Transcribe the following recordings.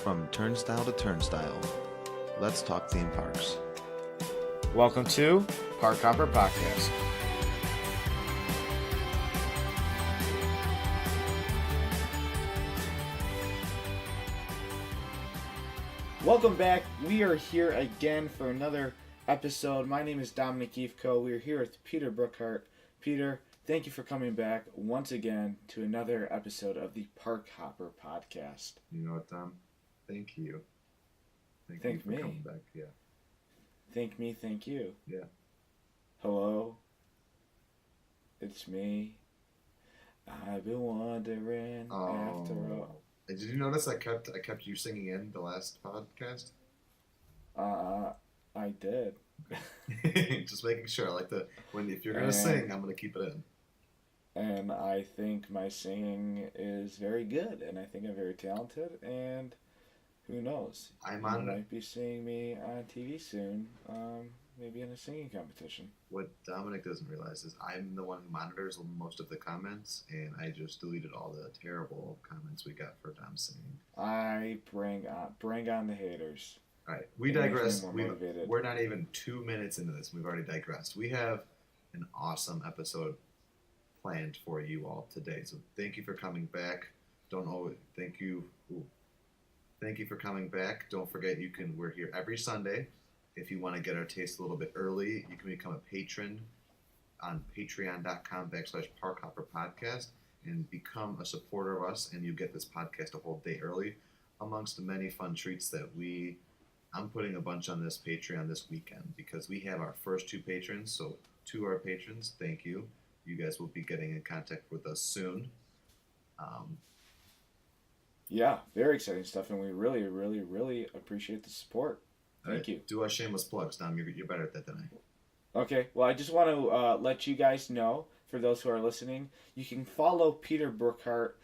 From turnstile to turnstile, let's talk theme parks. Welcome to Park Hopper Podcast. Welcome back. We are here again for another episode. My name is Dominic Eefko. We are here with Peter Brookhart. Peter, thank you for coming back once again to another episode of the Park Hopper Podcast. You know what, Dom? Thank you. Thank you me. for coming back. Yeah. Thank me, thank you. Yeah. Hello. It's me. I've been wondering after all. Did you notice I kept you singing in the last podcast? I did. Just making sure. If you're gonna sing, I'm gonna keep it in. And I think my singing is very good, and I think I'm very talented, and who knows? You might be seeing me on TV soon, maybe in a singing competition. What Dominic doesn't realize is I'm the one who monitors most of the comments, and I just deleted all the terrible comments we got for Dom singing. I bring on the haters. All right, we digress. We're not even 2 minutes into this. We've already digressed. We have an awesome episode planned for you all today. So thank you for coming back. Thank you for coming back. Don't forget we're here every Sunday. If you want to get our taste a little bit early, you can become a patron on patreon.com/parkhopperpodcast and become a supporter of us, and you get this podcast a whole day early, amongst the many fun treats that I'm putting a bunch on this Patreon this weekend because we have our first 2 patrons. So to our patrons, thank you. You guys will be getting in contact with us soon. Yeah, very exciting stuff, and we really, really, really appreciate the support. Thank you. Do our shameless plugs, Dom. You're better at that than I. Okay, well, I just want to let you guys know, for those who are listening, you can follow Peter Brookhart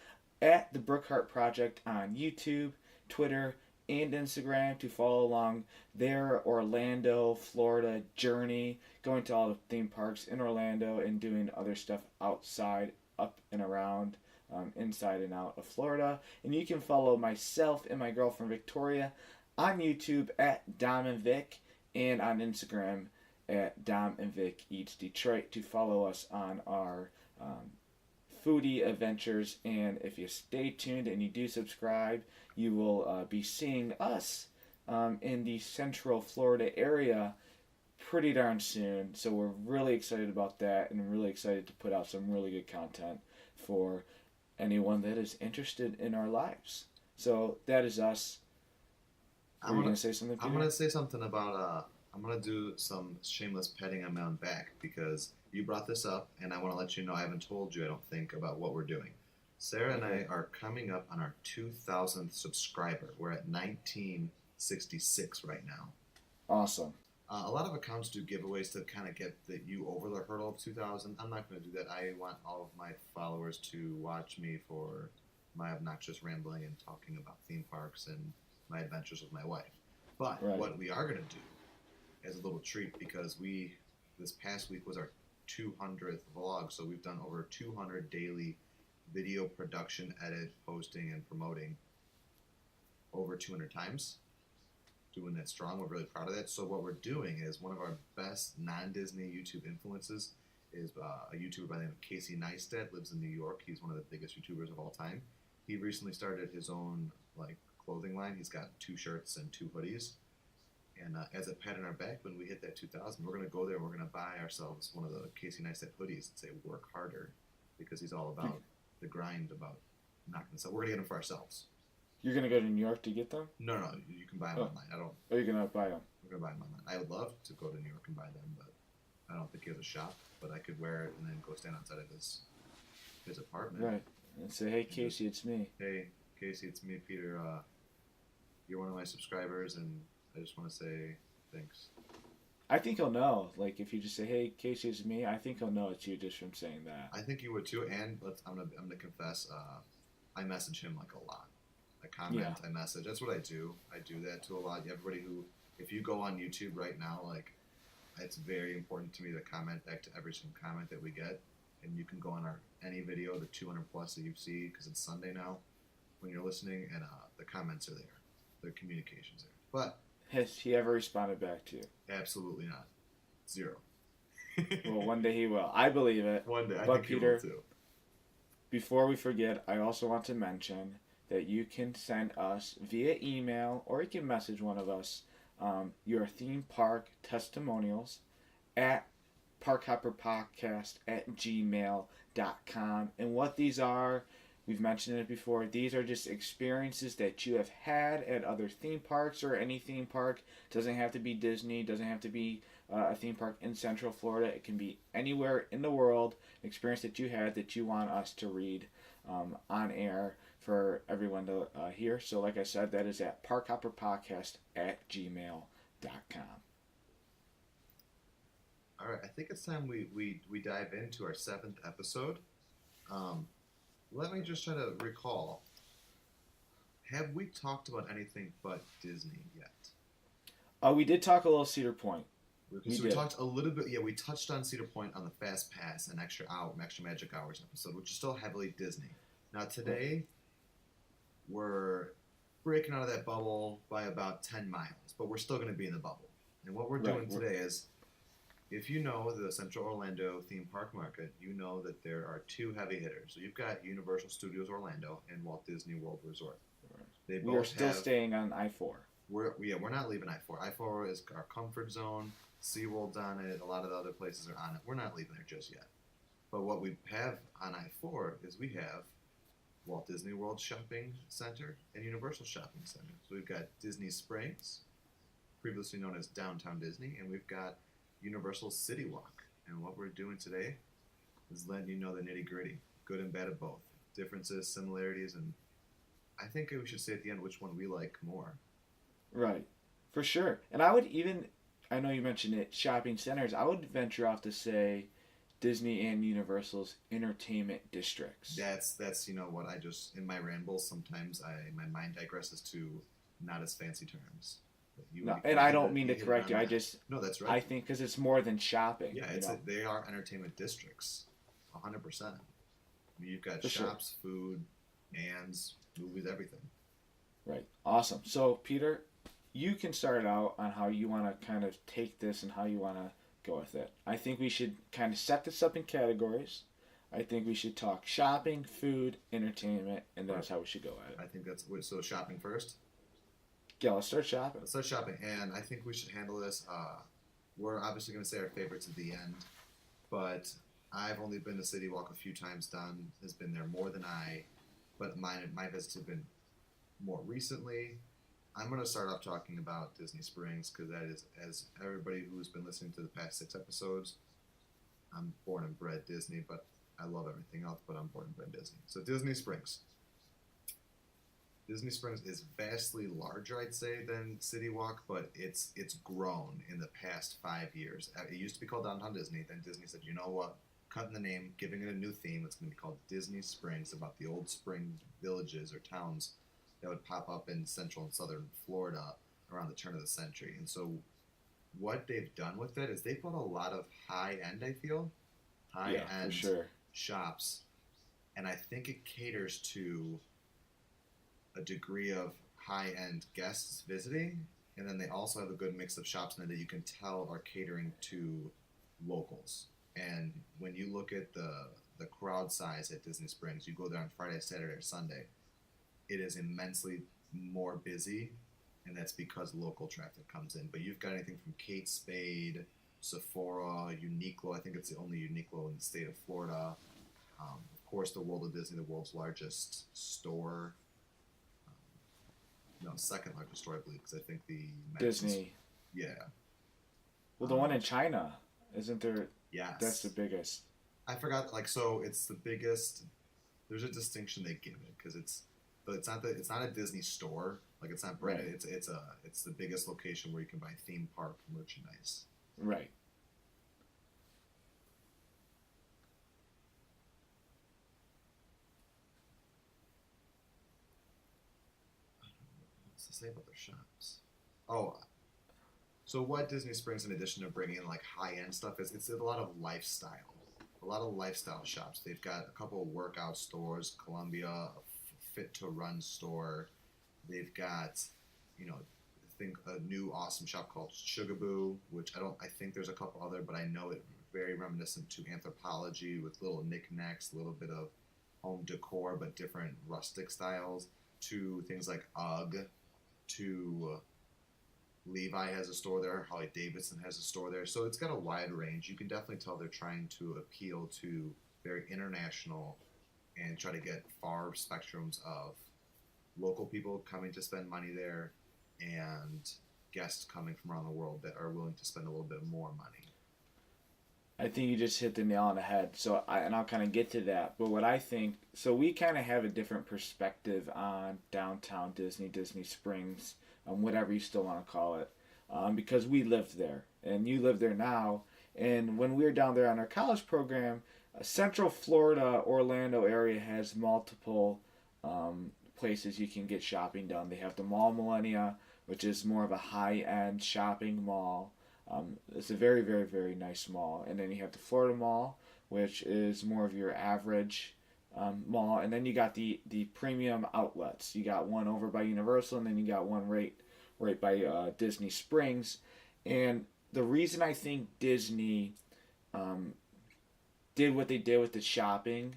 at the Brookhart Project on YouTube, Twitter, and Instagram to follow along their Orlando, Florida journey, going to all the theme parks in Orlando and doing other stuff outside, up and around, inside and out of Florida. And you can follow myself and my girlfriend Victoria on YouTube at Dom and Vic, and on Instagram at Dom and Vic Eats Detroit to follow us on our foodie adventures. And if you stay tuned and you do subscribe, you will be seeing us in the Central Florida area pretty darn soon. So we're really excited about that, and really excited to put out some really good content for anyone that is interested in our lives. So that is us. Are you going to say something, Peter? I'm going to say something about, I'm going to do some shameless petting on my own back because you brought this up, and I want to let you know I haven't told you, I don't think, about what we're doing. Sarah and I are coming up on our 2,000th subscriber. We're at 1966 right now. Awesome. A lot of accounts do giveaways to kind of get you over the hurdle of 2,000. I'm not going to do that. I want all of my followers to watch me for my obnoxious rambling and talking about theme parks and my adventures with my wife. But What we are going to do as a little treat, because this past week was our 200th vlog, so we've done over 200 daily video production, edit, posting, and promoting over 200 times. Doing that strong. We're really proud of that. So what we're doing is one of our best non-Disney YouTube influences is a YouTuber by the name of Casey Neistat, lives in New York. He's one of the biggest YouTubers of all time. He recently started his own clothing line. He's got 2 shirts and 2 hoodies. And as a pat on our back, when we hit that 2,000, we're going to go there and we're going to buy ourselves one of the Casey Neistat hoodies and say, work harder, because he's all about the grind, about knocking this out. We're going to get them for ourselves. You're going to go to New York to get them? No, you can buy them online. Are you going to buy them? We're going to buy them online. I would love to go to New York and buy them, but I don't think he has a shop. But I could wear it and then go stand outside of his apartment. Right. And say, hey, Casey, it's me. Hey, Casey, it's me, Peter. You're one of my subscribers, and I just want to say thanks. I think he'll know. If you just say, hey, Casey, it's me, I think he'll know it's you just from saying that. I think you would too, and I'm gonna confess, I message him a lot. I comment, I message. That's what I do. I do that to a lot. Everybody if you go on YouTube right now, it's very important to me to comment back to every single comment that we get. And you can go on any video, the 200 plus that you see, because it's Sunday now when you're listening, and the comments are there. the communications there. But Has he ever responded back to you? absolutely not. Zero. Well, one day he will. I believe it. One day. I But think Peter, he will too. before we forget, I also want to mention that you can send us via email or you can message one of us your theme park testimonials at parkhopperpodcast@gmail.com. And what these are, we've mentioned it before, these are just experiences that you have had at other theme parks or any theme park. Doesn't have to be Disney, doesn't have to be a theme park in Central Florida. It can be anywhere in the world, an experience that you had that you want us to read on air for everyone to hear. So like I said, that is at parkhopperpodcast@gmail.com. All right, I think it's time we dive into our 7th episode. Let me just try to recall. Have we talked about anything but Disney yet? We did talk a little Cedar Point. So we talked a little bit. Yeah, we touched on Cedar Point on the Fast Pass and Extra Magic Hours episode, which is still heavily Disney. Now today, we're breaking out of that bubble by about 10 miles, but we're still going to be in the bubble. And what we're doing today is, if you know the Central Orlando theme park market, you know that there are 2 heavy hitters. So you've got Universal Studios Orlando and Walt Disney World Resort. They We are still staying on I-4. We're not leaving I-4. I-4 is our comfort zone. SeaWorld's on it. A lot of the other places are on it. We're not leaving there just yet. But what we have on I-4 is we have Walt Disney World Shopping Center and Universal Shopping Center. So we've got Disney Springs, previously known as Downtown Disney, and we've got Universal City Walk. And what we're doing today is letting you know the nitty-gritty, good and bad of both. Differences, similarities, and I think we should say at the end which one we like more. Right, for sure. And I would even, I know you mentioned it, shopping centers, I would venture off to say Disney and Universal's entertainment districts. That's you know what, I just, in my rambles, sometimes my mind digresses to not as fancy terms. And I don't mean to correct you, I just, no, that's right. I think because it's more than shopping. Yeah, they are entertainment districts, 100%. I mean, you've got For shops, food, bands, movies, everything. Right, awesome. So Peter, you can start out on how you want to kind of take this and how you want to go with it. I think we should kind of set this up in categories. I think we should talk shopping, food, entertainment, and that's how we should go at it. I think that's, so shopping first? Yeah, let's start shopping. Let's start shopping, and I think we should handle this. We're obviously going to say our favorites at the end, but I've only been to City Walk a few times. Don has been there more than I, but my visits have been more recently. I'm going to start off talking about Disney Springs because that is, as everybody who's been listening to the past 6 episodes, I'm born and bred Disney, but I love everything else, but I'm born and bred Disney. So Disney Springs. Disney Springs is vastly larger, I'd say, than City Walk, but it's grown in the past 5 years. It used to be called Downtown Disney. Then Disney said, you know what? Cutting the name, giving it a new theme. It's going to be called Disney Springs, about the old spring villages or towns that would pop up in central and southern Florida around the turn of the century. And so what they've done with it is they put a lot of high-end, I feel, high-end shops. And I think it caters to a degree of high-end guests visiting, and then they also have a good mix of shops in there that you can tell are catering to locals. And when you look at the crowd size at Disney Springs, you go there on Friday, Saturday, or Sunday, it is immensely more busy, and that's because local traffic comes in. But you've got anything from Kate Spade, Sephora, Uniqlo. I think it's the only Uniqlo in the state of Florida. Of course, the World of Disney, the world's largest store. No, second largest store, I believe, because I think the Disney. Yeah. Well, the one in China, isn't there? Yes. That's the biggest. I forgot. So it's the biggest. There's a distinction they give it because it's not a Disney store. Like, it's not branded. Right. It's the biggest location where you can buy theme park merchandise. Right. To say about their shops. Oh, so what Disney Springs, in addition to bringing in like high-end stuff, is it's a lot of lifestyle shops. They've got a couple of workout stores, Columbia, a fit to run store. They've got think a new awesome shop called Sugaboo, which I think there's a couple other, but I know it very reminiscent to Anthropology with little knickknacks, a little bit of home decor, but different rustic styles. To things like UGG, to Levi has a store there, Harley Davidson has a store there, so it's got a wide range. You can definitely tell they're trying to appeal to very international and try to get far spectrums of local people coming to spend money there and guests coming from around the world that are willing to spend a little bit more money. I think you just hit the nail on the head. And I'll kind of get to that. But what I think, so we kind of have a different perspective on downtown Disney, Disney Springs, whatever you still want to call it, because we lived there and you live there now. And when we were down there on our college program, Central Florida, Orlando area has multiple places you can get shopping done. They have the Mall Millennia, which is more of a high-end shopping mall. It's a very, very, very nice mall. And then you have the Florida Mall, which is more of your average mall. And then you got the premium outlets. You got one over by Universal, and then you got one right by Disney Springs. And the reason I think Disney did what they did with the shopping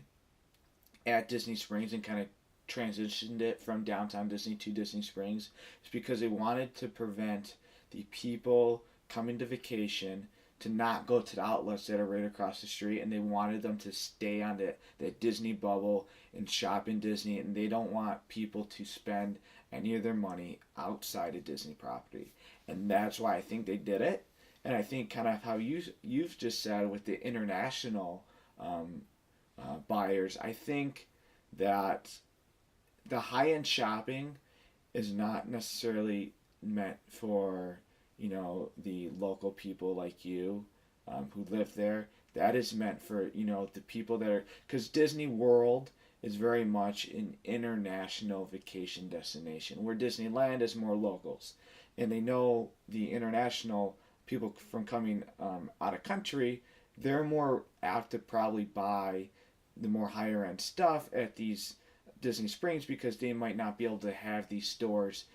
at Disney Springs and kind of transitioned it from downtown Disney to Disney Springs is because they wanted to prevent the people coming to vacation to not go to the outlets that are right across the street, and they wanted them to stay on the Disney bubble and shop in Disney, and they don't want people to spend any of their money outside of Disney property. And that's why I think they did it. And I think kind of how you've just said with the international buyers, I think that the high-end shopping is not necessarily meant for the local people like you who live there. That is meant for the people that are, because Disney World is very much an international vacation destination, where Disneyland is more locals, and they know the international people from coming out of country, they're more apt to probably buy the more higher end stuff at these Disney Springs because they might not be able to have these stores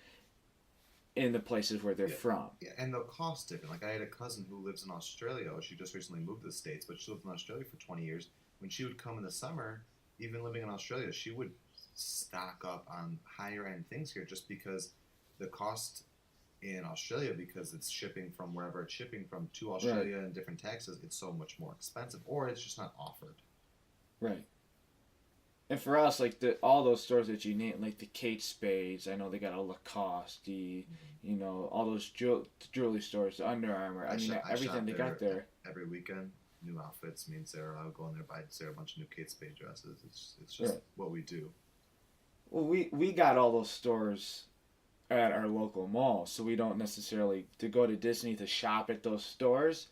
in the places where they're from. Yeah, and the cost different. Like I had a cousin who lives in Australia. She just recently moved to the States, but she lived in Australia for 20 years. When she would come in the summer, even living in Australia, she would stock up on higher end things here just because the cost in Australia, because it's shipping from wherever it's shipping from to Australia and different taxes, it's so much more expensive, or it's just not offered. Right. And for us, like all those stores that you name, like the Kate Spades, I know they got a Lacoste, all those jewelry stores, the Under Armour. I everything they got there. Every weekend, new outfits. Me and Sarah, I would go in there buy Sarah a bunch of new Kate Spade dresses. It's just what we do. Well, we got all those stores at our local mall, so we don't necessarily to go to Disney to shop at those stores.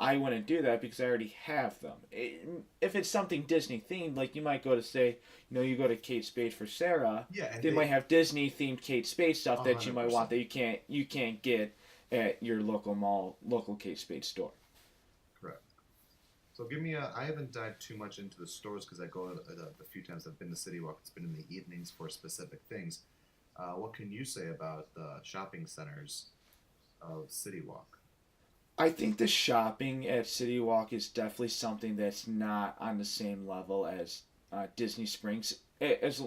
I wouldn't do that because I already have them. If it's something Disney themed, like you might go to say, you go to Kate Spade for Sarah. Yeah, they might have Disney themed Kate Spade stuff 100%. That you might want that you can't get at your local mall, local Kate Spade store. Correct. So give me I haven't dived too much into the stores because I go the few times I've been to City Walk. It's been in the evenings for specific things. What can you say about the shopping centers of City Walk? I think the shopping at City Walk is definitely something that's not on the same level as Disney Springs. As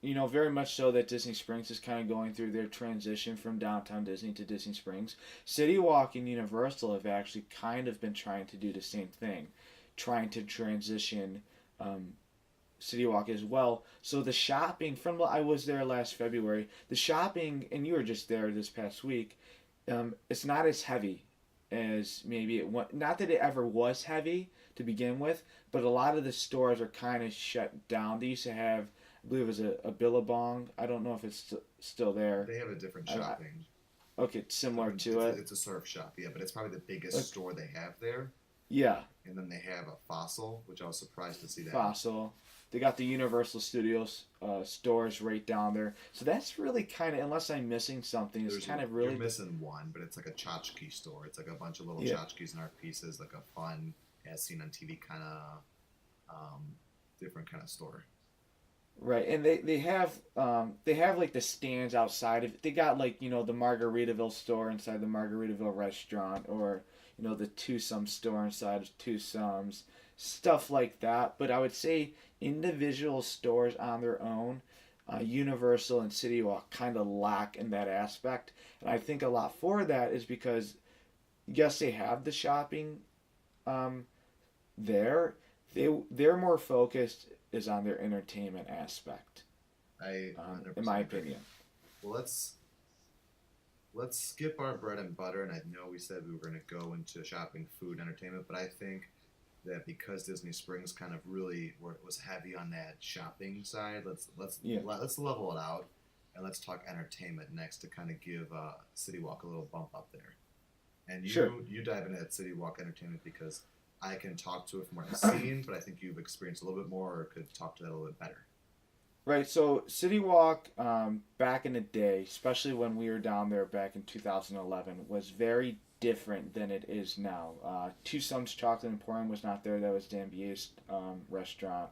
very much so that Disney Springs is kind of going through their transition from downtown Disney to Disney Springs. City Walk and Universal have actually kind of been trying to do the same thing, trying to transition City Walk as well. So the shopping, I was there last February, the shopping, and you were just there this past week, it's not as heavy as maybe it was. Not that it ever was heavy to begin with, but a lot of the stores are kind of shut down. They used to have, I believe it was a Billabong. I don't know if it's still there. They have a different shopping. Okay, similar to it. It's a surf shop, yeah, but it's probably the biggest store they have there. Yeah. And then they have a Fossil, which I was surprised to see that. Fossil. They got the Universal Studios stores right down there. So that's really kind of, unless I'm missing something, it's kind of really... You're missing one, but it's like a tchotchke store. It's like a bunch of little tchotchkes and art pieces, like a fun, as seen on TV, kind of different kind of store. Right, and they have like the stands outside of they got like the Margaritaville store inside the Margaritaville restaurant, or the Twosome store inside of Twosomes, stuff like that. But I would say individual stores on their own, Universal and City Walk kind of lack in that aspect, and I think a lot for that is because yes, they have the shopping um, there. They're more focused is on their entertainment aspect, I in my 100% agree. opinion. Well, let's skip our bread and butter, and I know we said we were going to go into shopping, food, entertainment, but I think that because Disney Springs kind of really was heavy on that shopping side, Yeah, let's level it out, and let's talk entertainment next to kind of give City Walk a little bump up there. And sure. you dive into that City Walk entertainment because I can talk to it from what I've seen, but I think you've experienced a little bit more or could talk to that a little bit better. Right. So City Walk, back in the day, especially when we were down there back in 2011, was very different than it is now. Two Sums Chocolate Emporium was not there. That was Dan Bier's restaurant.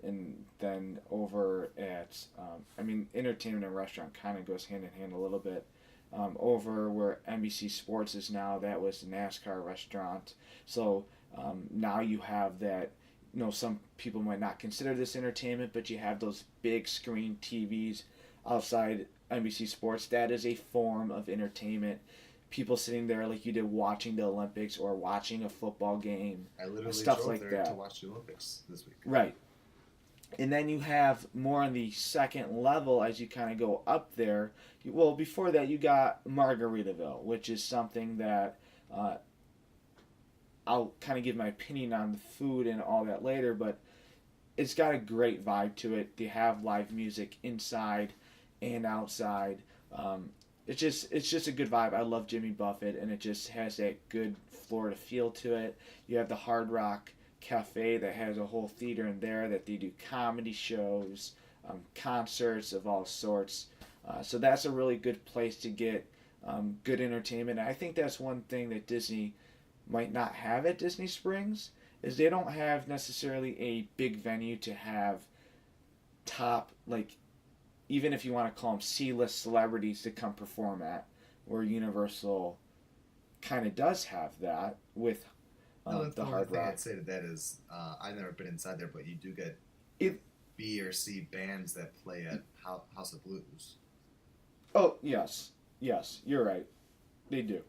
And then over at, entertainment and restaurant kind of goes hand in hand a little bit. Over where NBC Sports is now, that was the NASCAR restaurant. So now you have that. Some people might not consider this entertainment, but you have those big screen TVs outside NBC Sports. That is a form of entertainment. People sitting there like you did watching the Olympics or watching a football game, I literally stuff drove like there to that. watch the Olympics this week. Right. And then you have more on the second level as you kind of go up there. Well, before that, you got Margaritaville, which is something that uh, I'll kind of give my opinion on the food and all that later, but it's got a great vibe to it. They have live music inside and outside. It's just a good vibe. I love Jimmy Buffett, and it just has that good Florida feel to it. You have the Hard Rock Cafe that has a whole theater in there that they do comedy shows, concerts of all sorts. So that's a really good place to get good entertainment. And I think that's one thing that Disney might not have at Disney Springs is they don't have necessarily a big venue to have top, like, even if you want to call them C-list celebrities to come perform at, where Universal kind of does have that with No, the the only Hard thing Rock. I'd say to that is I've never been inside there, but you do get It, B or C bands that play at House of Blues. oh yes, yes, you're right. They do.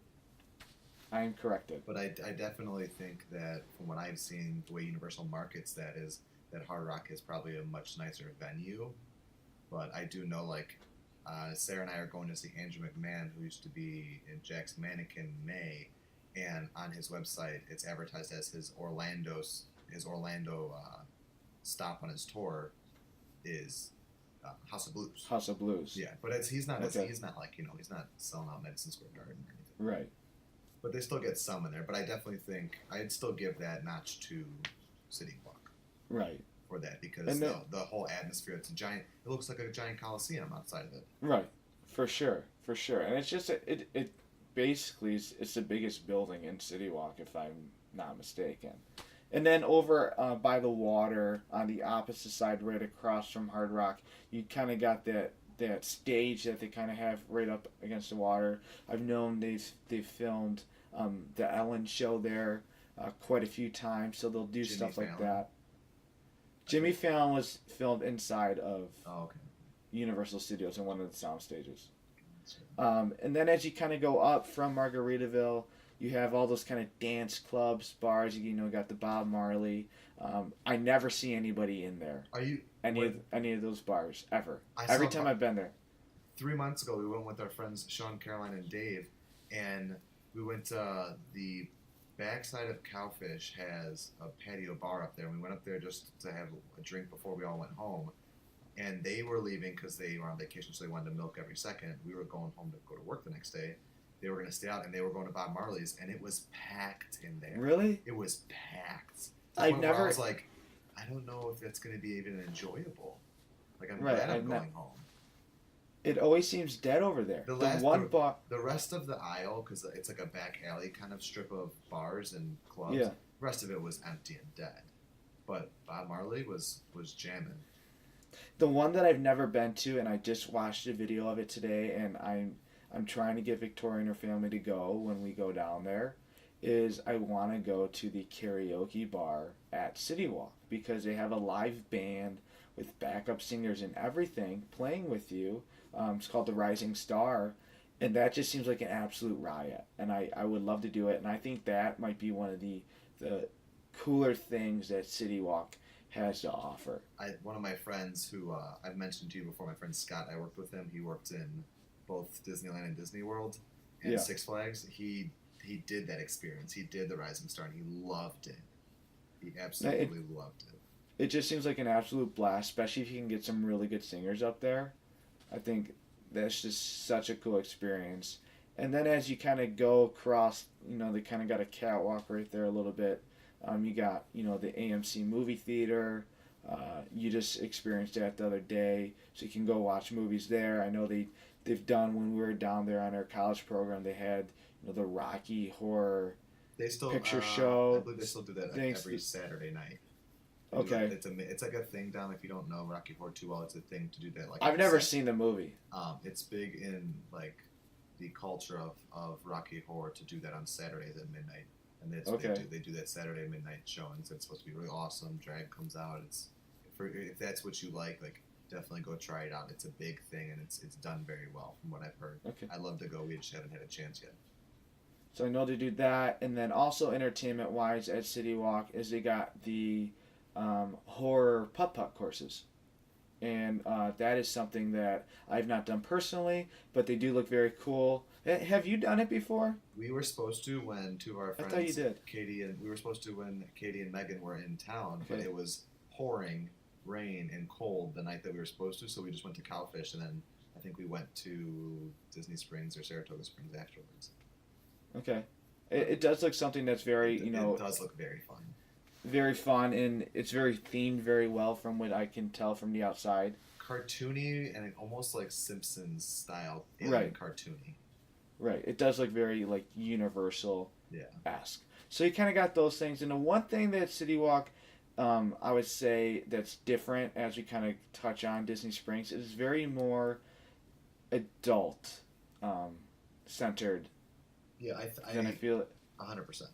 I am corrected. But I definitely think that from what I've seen, the way Universal markets that is that Hard Rock is probably a much nicer venue. But I do know like Sarah and I are going to see Andrew McMahon, who used to be in Jack's Mannequin in May, and on his website it's advertised as his Orlando stop on his tour is House of Blues. House of Blues. Yeah, but Okay. he's not like he's not selling out Madison Square Garden or anything. Right. But they still get some in there. But I definitely think I'd still give that notch to City Walk Right. for that because And then, the whole atmosphere. It's a giant. It looks like a giant coliseum outside of it. right. For sure. For sure. And it's just it basically is it's the biggest building in City Walk if I'm not mistaken. And then over by the water on the opposite side, right across from Hard Rock, you kind of got that stage that they kind of have right up against the water. I've known they've filmed the Ellen show there quite a few times, so they'll do Jimmy stuff like Fallon. that. Jimmy Fallon was filmed inside of Oh, okay. Universal Studios in one of the sound stages. And then as you kind of go up from Margaritaville, you have all those kind of dance clubs, bars. Got the Bob Marley. I never see anybody in there. Are you? Any of those bars ever. I Every saw time I've been there. 3 months ago, we went with our friends Sean, Caroline, and Dave, and we went to the backside of Cowfish has a patio bar up there. And we went up there just to have a drink before we all went home. And they were leaving because they were on vacation, so they wanted to milk every second. We were going home to go to work the next day. They were going to stay out, and they were going to Bob Marley's, and it was packed in there. Really? It was packed. To the I've point where I never. was like, I don't know if it's going to be even enjoyable. Like, I'm Right, glad I'm I've not- going home. It always seems dead over there. The The last- one the- bar. The rest of the aisle, because it's like a back alley kind of strip of bars and clubs, Yeah. the rest of it was empty and dead. But Bob Marley was jamming. The one that I've never been to, and I just watched a video of it today, and I'm trying to get Victoria and her family to go when we go down there, is I want to go to the karaoke bar at City Walk because they have a live band with backup singers and everything playing with you. It's called the Rising Star, and that just seems like an absolute riot. And I would love to do it, and I think that might be one of the cooler things that City Walk has to offer. One of my friends who I've mentioned to you before, my friend Scott, I worked with him. He worked in both Disneyland and Disney World and Yeah. Six Flags. He did that experience. He did the Rising Star, and he loved it. He absolutely loved it. It just seems like an absolute blast, especially if you can get some really good singers up there. I think that's just such a cool experience. And then as you kind of go across, they kind of got a catwalk right there a little bit. You got, the AMC movie theater. You just experienced that the other day, so you can go watch movies there. I know they've done when we were down there on our college program. They had the Rocky Horror They still Picture Show. I believe they still do that every Saturday night. Okay. It's like a thing down. If you don't know Rocky Horror too well, it's a thing to do that. Like I've never seen the movie. It's big in like the culture of Rocky Horror to do that on Saturdays at midnight, and that's what they do that Saturday midnight showings. It's supposed to be really awesome. Drag comes out. If that's what you like definitely go try it out. It's a big thing, and it's done very well from what I've heard. Okay. I'd love to go. We just haven't had a chance yet. So I know they do that, and then also entertainment wise at City Walk is they got the horror putt-putt courses. And that is something that I've not done personally, but they do look very cool. Have you done it before? We were supposed to when two of our friends, I thought you did. we were supposed to when Katie and Megan were in town, but Okay. it was pouring rain and cold the night that we were supposed to, so we just went to Cowfish, and then I think we went to Disney Springs or Saratoga Springs afterwards. Okay. It does look something that's very, It does look very fun. very fun, and it's very themed very well from what I can tell from the outside. Cartoony and almost like Simpsons style, Right. cartoony. Right. It does look very like Universal Yeah. esque. So you kind of got those things, and the one thing that City Walk, I would say that's different as we kind of touch on Disney Springs is very more adult centered. Yeah, Than I feel it. 100%.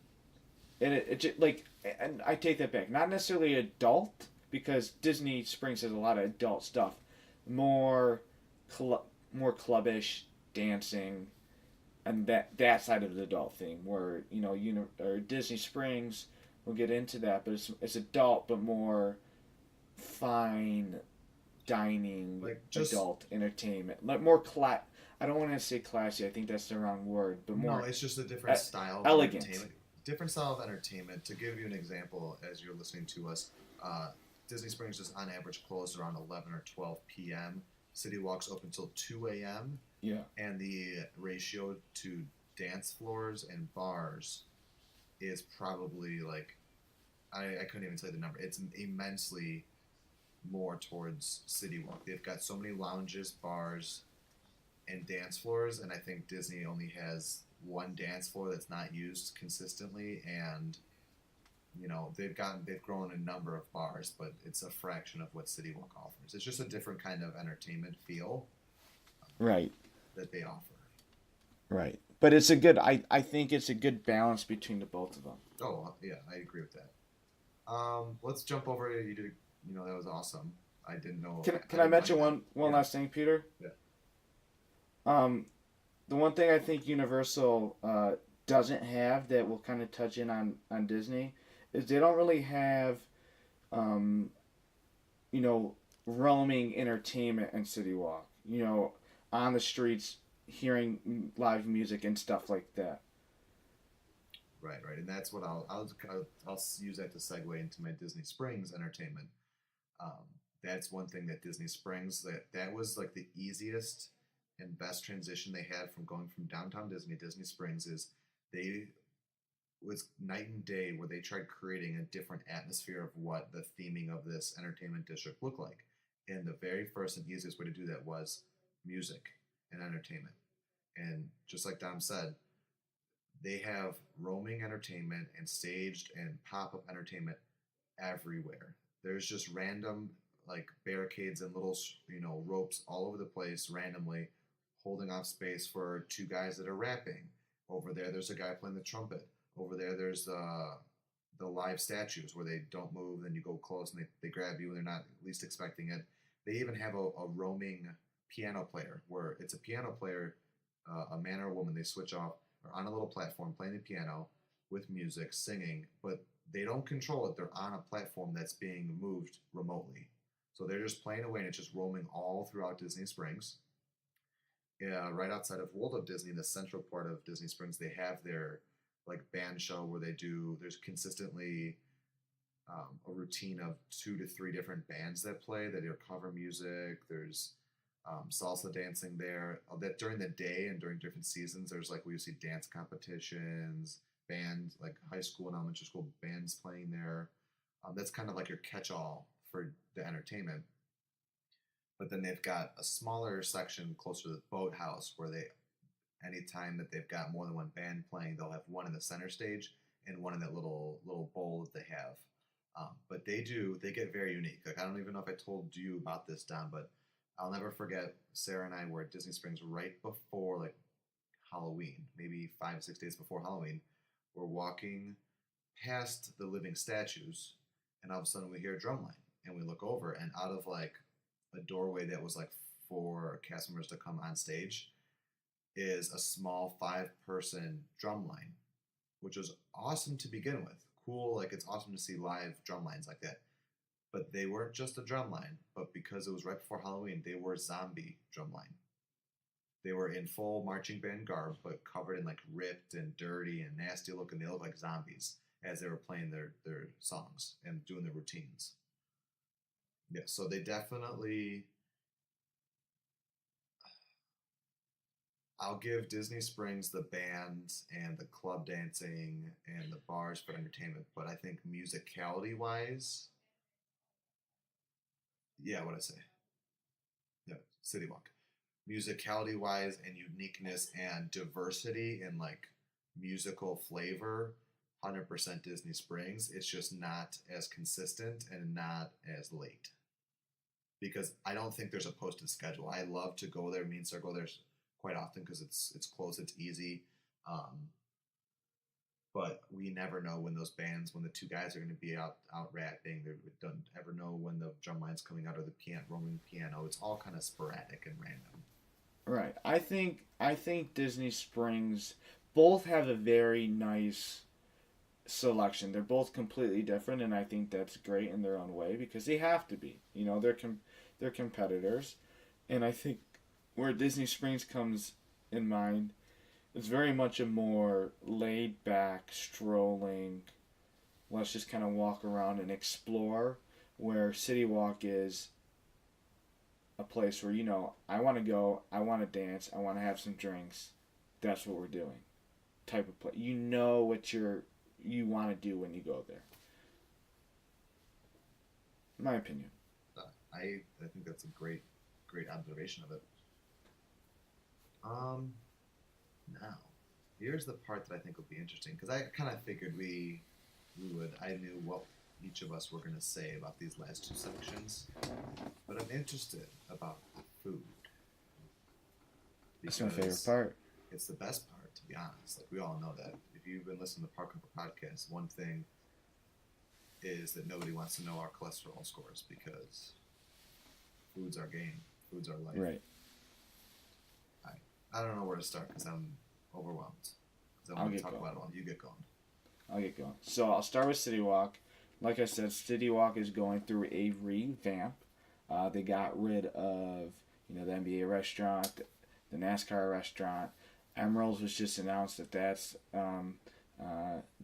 And it just, like, and I take that back. Not necessarily adult, because Disney Springs has a lot of adult stuff. More clubbish dancing, and that side of the adult thing. Where or Disney Springs, we'll get into that, but it's adult, but more fine dining, Like just adult entertainment, like more I don't want to say classy. I think that's the wrong word, but more. No, it's just a different style of elegant. entertainment. Different style of entertainment. To give you an example, as you're listening to us, Disney Springs is on average closed around 11 or 12 p.m. City Walk's open until 2 a.m. Yeah. And the ratio to dance floors and bars is probably like, I couldn't even tell you the number. It's immensely more towards City Walk. They've got so many lounges, bars, and dance floors, and I think Disney only has one dance floor that's not used consistently, and they've grown a number of bars, but it's a fraction of what City Walk offers. It's just a different kind of entertainment feel Right. that they offer. Right. But it's a good. I think it's a good balance between the both of them. Oh yeah, I agree with that. Let's jump over. You did. That was awesome. I didn't know. Can I mention like one last thing, Peter? Yeah. The one thing I think Universal doesn't have that we'll kind of touch in on Disney is they don't really have, roaming entertainment in City Walk. On the streets, hearing live music and stuff like that. Right, and that's what I'll use that to segue into my Disney Springs entertainment. That's one thing that Disney Springs that was like the easiest and best transition they had from going from downtown Disney Springs is they was night and day where they tried creating a different atmosphere of what the theming of this entertainment district looked like. And the very first and easiest way to do that was music and entertainment. And just like Dom said, they have roaming entertainment and staged and pop-up entertainment everywhere. There's just random like barricades and little ropes all over the place randomly, holding off space for two guys that are rapping. Over there, there's a guy playing the trumpet. Over there, there's the live statues where they don't move, and you go close and they grab you and they're not least expecting it. They even have a roaming piano player where it's a piano player, a man or a woman. They switch off or on a little platform playing the piano with music, singing, but they don't control it. They're on a platform that's being moved remotely. So they're just playing away and it's just roaming all throughout Disney Springs. Yeah, right outside of World of Disney, the central part of Disney Springs, they have their like band show where there's consistently a routine of 2 to 3 different bands that play that are cover music. There's salsa dancing there. That during the day and during different seasons, there's like we see dance competitions, bands like high school and elementary school bands playing there. That's kind of like your catch-all for the entertainment. But then they've got a smaller section closer to the boathouse where anytime that they've got more than one band playing, they'll have one in the center stage and one in that little bowl that they have. But they get very unique. Like, I don't even know if I told you about this, Don, but I'll never forget Sarah and I were at Disney Springs right before like Halloween, maybe 5-6 days before Halloween. We're walking past the living statues, and all of a sudden we hear a drum line, and we look over, and out of like a doorway that was like for cast members to come on stage is a small 5-person drum line, which was awesome to begin with. Cool, like it's awesome to see live drum lines like that. But they weren't just a drum line, but because it was right before Halloween, they were zombie drum line. They were in full marching band garb, but covered in like ripped and dirty and nasty looking. They looked like zombies as they were playing their songs and doing their routines. Yeah, so they definitely. I'll give Disney Springs the bands and the club dancing and the bars for entertainment, but I think musicality wise, yeah, what I say, yeah, City Walk. Musicality wise and uniqueness and diversity and like musical flavor, 100% Disney Springs. It's just not as consistent and not as late because I don't think there's a posted schedule. I love to go there. Me and Sarah go there quite often because it's close, it's easy. But we never know when when the two guys are going to be out rapping. We don't ever know when the drum line's coming out or the roaming piano. It's all kind of sporadic and random. Right. I think Disney Springs both have a very nice selection. They're both completely different, and I think that's great in their own way because they have to be. You know, they're competitors, and I think where Disney Springs comes in mind is very much a more laid back, strolling, let's just kind of walk around and explore, where City Walk is a place where, you know, I want to go, I want to dance, I want to have some drinks, that's what we're doing type of place. You know what you want to do when you go there. My opinion. I think that's a great observation of it. Now, here's the part that I think will be interesting because I kind of figured we would. I knew what each of us were going to say about these last 2 sections, but I'm interested about food. That's my favorite part. It's the best part, to be honest. Like we all know that. If you've been listening to Park Hopper podcast, one thing is that nobody wants to know our cholesterol scores because food's our game, food's our life. Right. I don't know where to start because I'm overwhelmed. Because I want to talk about it all. You get going. I'll get going. So I'll start with City Walk. Like I said, City Walk is going through a revamp. They got rid of, you know, the NBA restaurant, the NASCAR restaurant. Emerald's was just announced that that's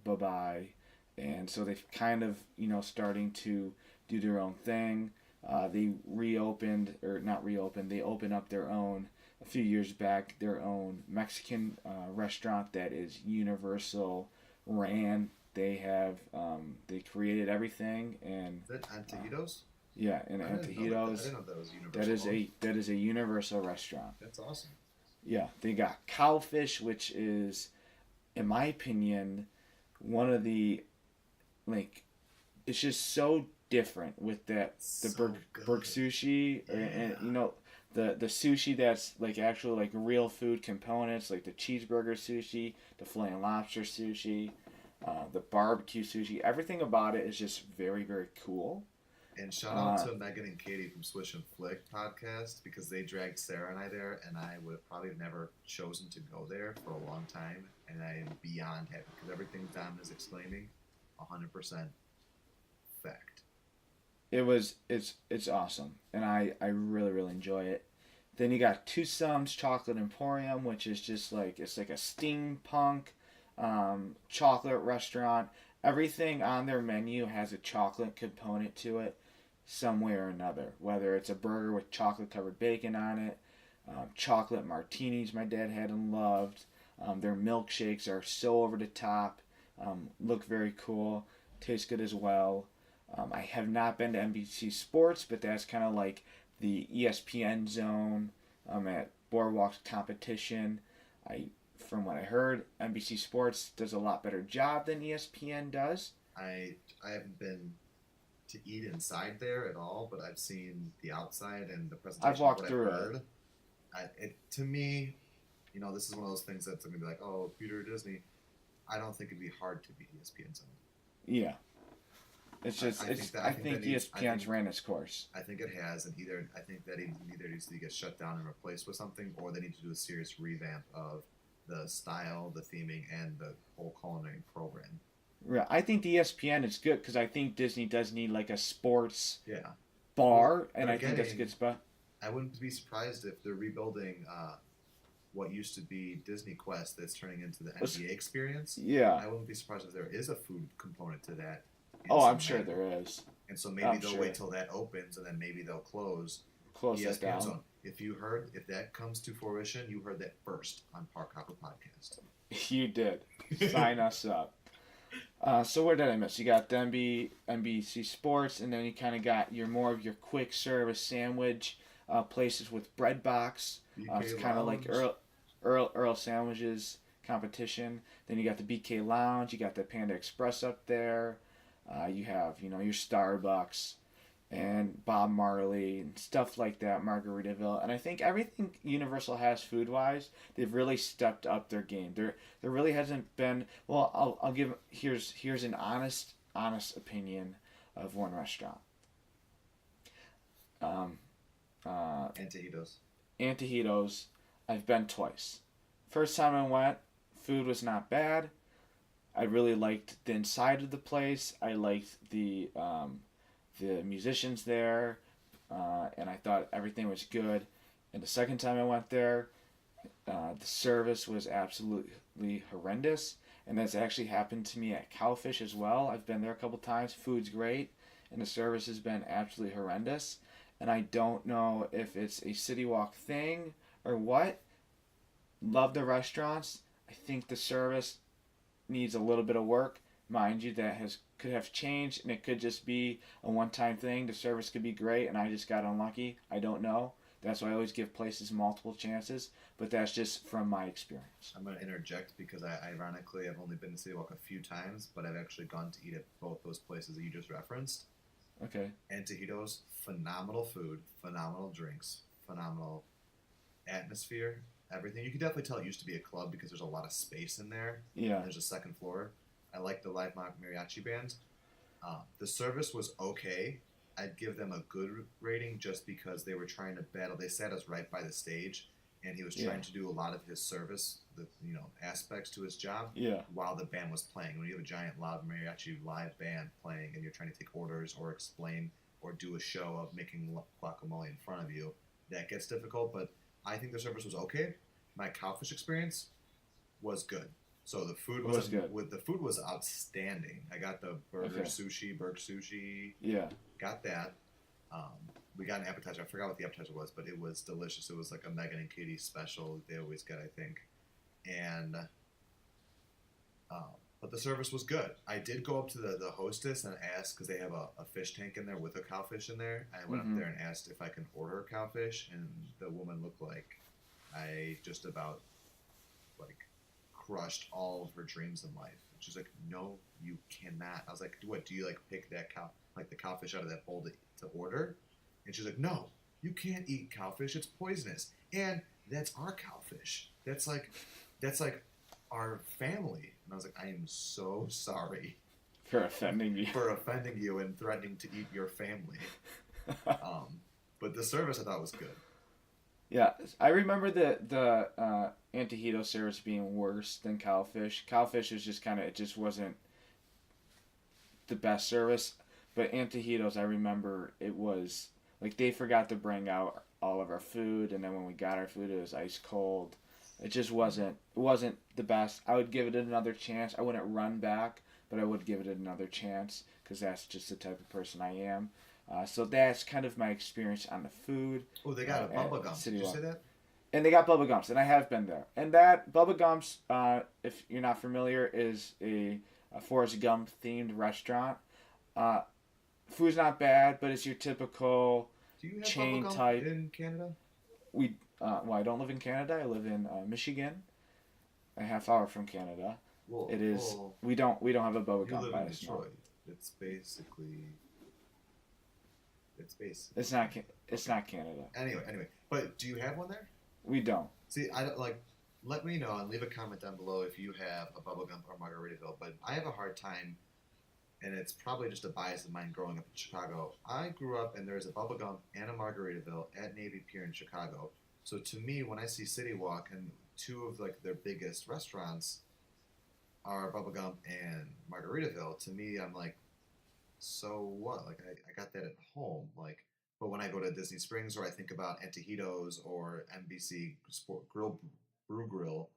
bye-bye. And so they've kind of, you know, starting to do their own thing. They reopened, or not reopened, they opened up their own, a few years back, their own Mexican restaurant that is Universal ran. They have, they created everything. And is that Antojitos? Yeah, in Antojitos. I didn't know that was Universal. That is a Universal restaurant. That's awesome. Yeah, they got Cowfish, which is, in my opinion, one of the, like, it's just so different with that the So burg good. sushi and Yeah. you know the sushi that's like actual like real food components like the cheeseburger sushi, the filet and lobster sushi, the barbecue sushi. Everything about it is just very very cool. And shout out Uh, to Megan and Katie from Swish and Flick podcast because they dragged Sarah and I there, and I would have probably never chosen to go there for a long time. And I am beyond happy because everything Dom is explaining, 100% fact. it's awesome and I really really enjoy it. Then you got Tucson's Chocolate Emporium, which is just like it's like a steampunk chocolate restaurant. Everything on their menu has a chocolate component to it, some way or another. Whether it's a burger with chocolate covered bacon on it, chocolate martinis my dad had and loved. Their milkshakes are so over the top, look very cool, taste good as well. I have not been to NBC Sports, but that's kind of like the ESPN zone at Boardwalk's competition. I, from what I heard, NBC Sports does a lot better job than ESPN does. I haven't been to eat inside there at all, but I've seen the outside and the I've presentation of walked what I've through it. heard. It to me, this is one of those things that's gonna be like, oh, Peter Disney. I don't think it'd be hard to beat ESPN zone. Yeah, it's just I think ESPN's ran its course. I think it has, and I think that either needs to get shut down and replaced with something, or they need to do a serious revamp of the style, the theming, and the whole culinary program. Yeah, I think the ESPN is good because I think Disney does need like a sports Yeah. Well, bar, and they're I think that's a getting. good spot. I wouldn't be surprised if they're rebuilding what used to be Disney Quest that's turning into the Let's- NBA experience. Yeah. I wouldn't be surprised if there is a food component to that. in Oh, some I'm sure manner. there is. And so maybe I'm they'll sure. wait till that opens, and then maybe they'll close Close that ESPN down. Zone. If that comes to fruition, you heard that first on Park Hopper Podcast. You did. Sign us up. So where did I miss? You got the NBC Sports, and then you kind of got more of your quick service sandwich places with Bread Box. It's BK kind of like Lounge. Earl Sandwiches competition. Then you got the BK Lounge. You got the Panda Express up there. You have your Starbucks and Bob Marley and stuff like that, Margaritaville. And I think everything Universal has food wise, they've really stepped up their game. There really hasn't been. Well, I'll give here's an honest opinion of one restaurant. Um, And taquitos. Antojitos. I've been twice. First time I went, food was not bad. I really liked the inside of the place. I liked the musicians there, and I thought everything was good. And the second time I went there, the service was absolutely horrendous, and that's actually happened to me at Cowfish as well. I've been there a couple times. Food's great, and the service has been absolutely horrendous. And I don't know if it's a City Walk thing or what. Love the restaurants. I think the service needs a little bit of work. Mind you, could have changed, and it could just be a one-time thing. The service could be great, and I just got unlucky. I don't know. That's why I always give places multiple chances, but that's just from my experience. I'm going to interject because ironically, I've only been to City Walk a few times, but I've actually gone to eat at both those places that you just referenced. Okay. Antojitos, phenomenal food, phenomenal drinks, phenomenal atmosphere, everything. You can definitely tell it used to be a club because there's a lot of space in there. Yeah. There's a second floor. I like the live mariachi band. The service was okay. I'd give them a good rating just because they were trying to battle. They sat us right by the stage, and he was trying to do a lot of his service, aspects to his job, Yeah. while the band was playing. When you have a giant loud mariachi live band playing, and you're trying to take orders or explain or do a show of making guacamole in front of you, that gets difficult. But I think the service was okay. My Cowfish experience was good. So the food was good. The food was outstanding. I got the burger Okay. sushi, burger sushi. Yeah. Got that. We got an appetizer. I forgot what the appetizer was, but it was delicious. It was like a Megan and Katie special that they always get, I think. And but the service was good. I did go up to the hostess and ask because they have a fish tank in there with a cowfish in there. I went Mhm. up there and asked if I can order cowfish, and the woman looked like I just about like crushed all of her dreams in life. She's like, "No, you cannot." I was like, "What? Do you like pick that cow? like the cowfish out of that bowl to order, and she's like, "No, you can't eat cowfish. It's poisonous." And that's our cowfish. That's like our family. And I was like, I am so sorry For offending you. for offending you and threatening to eat your family. But the service I thought was good. Yeah, I remember the Antojito service being worse than Cowfish. Cowfish was just kind of, it just wasn't the best service. But Antojitos, I remember it was, like, they forgot to bring out all of our food, and then when we got our food, it was ice cold. It just wasn't the best. I would give it another chance. I wouldn't run back, but I would give it another chance, because that's just the type of person I am. So that's kind of my experience on the food. Oh, they got a Bubba Gump. City Did you Walk. say that? And they got Bubba Gumps, and I have been there. And that Bubba Gumps, if you're not familiar, is a Forrest Gump themed restaurant. Food's not bad, but it's your typical Do you have chain Bubba Gump type. in Canada? Well, I don't live in Canada. I live in Michigan, a half hour from Canada. Well, It is. well, We don't have a Bubba you Gump live by in us. No. Detroit. It's basically. It's not. It's not Canada. Anyway. But do you have one there? We don't. See, I don't like. Let me know and leave a comment down below if you have a Bubba Gump or Margaritaville. But I have a hard time, and it's probably just a bias of mine growing up in Chicago. I grew up and there's a Bubba Gump and a Margaritaville at Navy Pier in Chicago. So to me, when I see City Walk and two of like their biggest restaurants are Bubba Gump and Margaritaville, to me, I'm like, so what? Like I got that at home. Like, but when I go to Disney Springs or I think about Antojitos or NBC Brew Grill,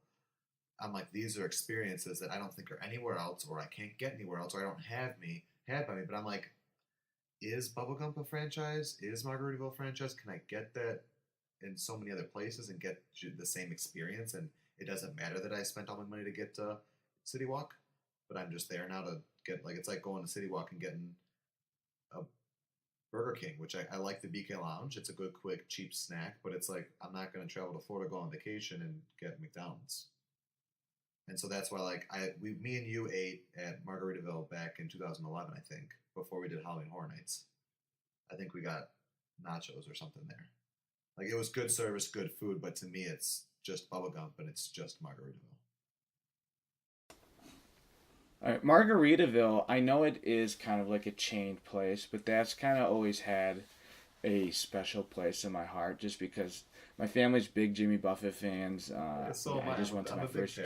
I'm like, these are experiences that I don't think are anywhere else, or I can't get anywhere else, or I don't have by me. But I'm like, is Bubba Gump a franchise? Is Margaritaville a franchise? Can I get that in so many other places and get the same experience? And it doesn't matter that I spent all my money to get to City Walk, but I'm just there now to get, like, it's like going to City Walk and getting a Burger King, which I like the BK Lounge. It's a good, quick, cheap snack, but it's like, I'm not going to travel to Florida, go on vacation, and get McDonald's. And so that's why, like, me and you ate at Margaritaville back in 2011, I think, before we did Halloween Horror Nights. I think we got nachos or something there. Like, it was good service, good food, but to me, it's just Bubba Gump, and it's just Margaritaville. All right, Margaritaville, I know it is kind of like a chained place, but that's kind of always had a special place in my heart, just because my family's big Jimmy Buffett fans. I just went to my first.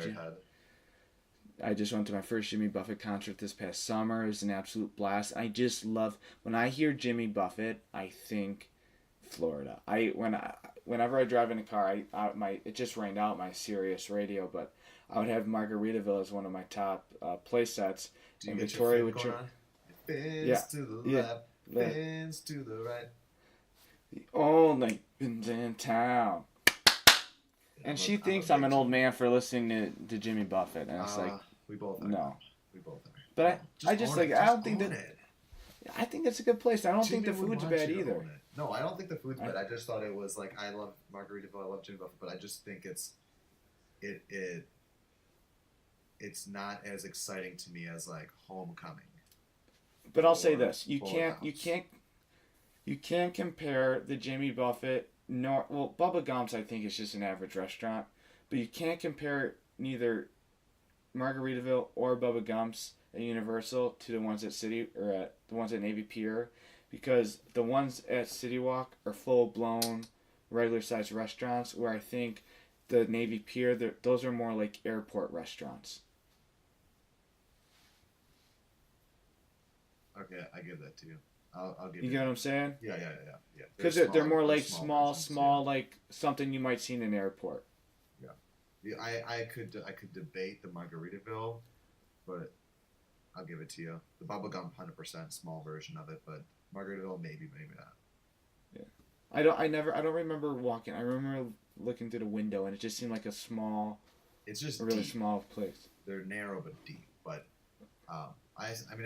I just went to my first Jimmy Buffett concert this past summer. It was an absolute blast. I just love when I hear Jimmy Buffett. I think Florida. Whenever I drive in a car, it just rained out my Sirius radio, but I would have Margaritaville as one of my top play sets. Do you and get Victoria your would flip going on? Fins Yeah. to the Yeah. left, fins to the right. The only bins in town. And she thinks I'm an old man for listening to Jimmy Buffett, and it's like, we both are. no. We both are. But I just own like, it. I don't Just think own that. it. I think it's a good place. I don't think the Jimmy would food's want bad you to either. own it. No, I don't think the food's bad. I just thought it was like, I love Margaritaville, I love Jimmy Buffett, but I just think it's not as exciting to me as like Homecoming. But I'll say Or this: you Full can't House. compare the Jimmy Buffett. Bubba Gump's I think is just an average restaurant, but you can't compare neither Margaritaville or Bubba Gump's at Universal to the ones at City or at the ones at Navy Pier, because the ones at City Walk are full blown regular sized restaurants, where I think the Navy Pier those are more like airport restaurants. Okay, I give that to you. I'll give You get what I'm saying? Yeah. Because they're smaller- more like small small, versions, like something you might see in an airport. Yeah, I could debate the Margaritaville, but I'll give it to you. The Bubba Gump 100% small version of it, but Margaritaville maybe not. I don't remember walking. I remember looking through the window, and it just seemed like a It's just really deep. small place. They're narrow but deep. But I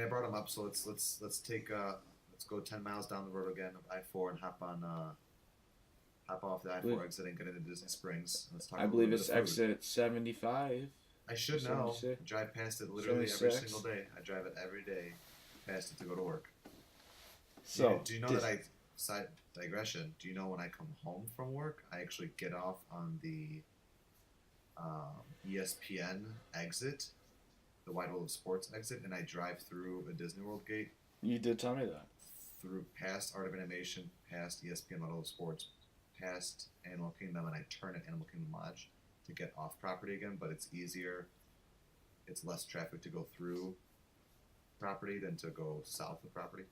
brought them up, so let's go 10 miles down the road again of I-4 and hop off the I-4 exit and get into Disney Springs. Let's talk I a believe little it's bit of food. exit 75. I should know. 76. I drive past it literally every 76. single day. I drive it every day past it to go to work. So Yeah, do you know that side digression? Do you know when I come home from work, I actually get off on the ESPN exit, the Wide World of Sports exit, and I drive through a Disney World gate, you did tell me that. through past Art of Animation, past ESPN Wide World of Sports, past Animal Kingdom, and I turn at Animal Kingdom Lodge to get off property again. But it's easier. It's less traffic to go through property than to go south of property.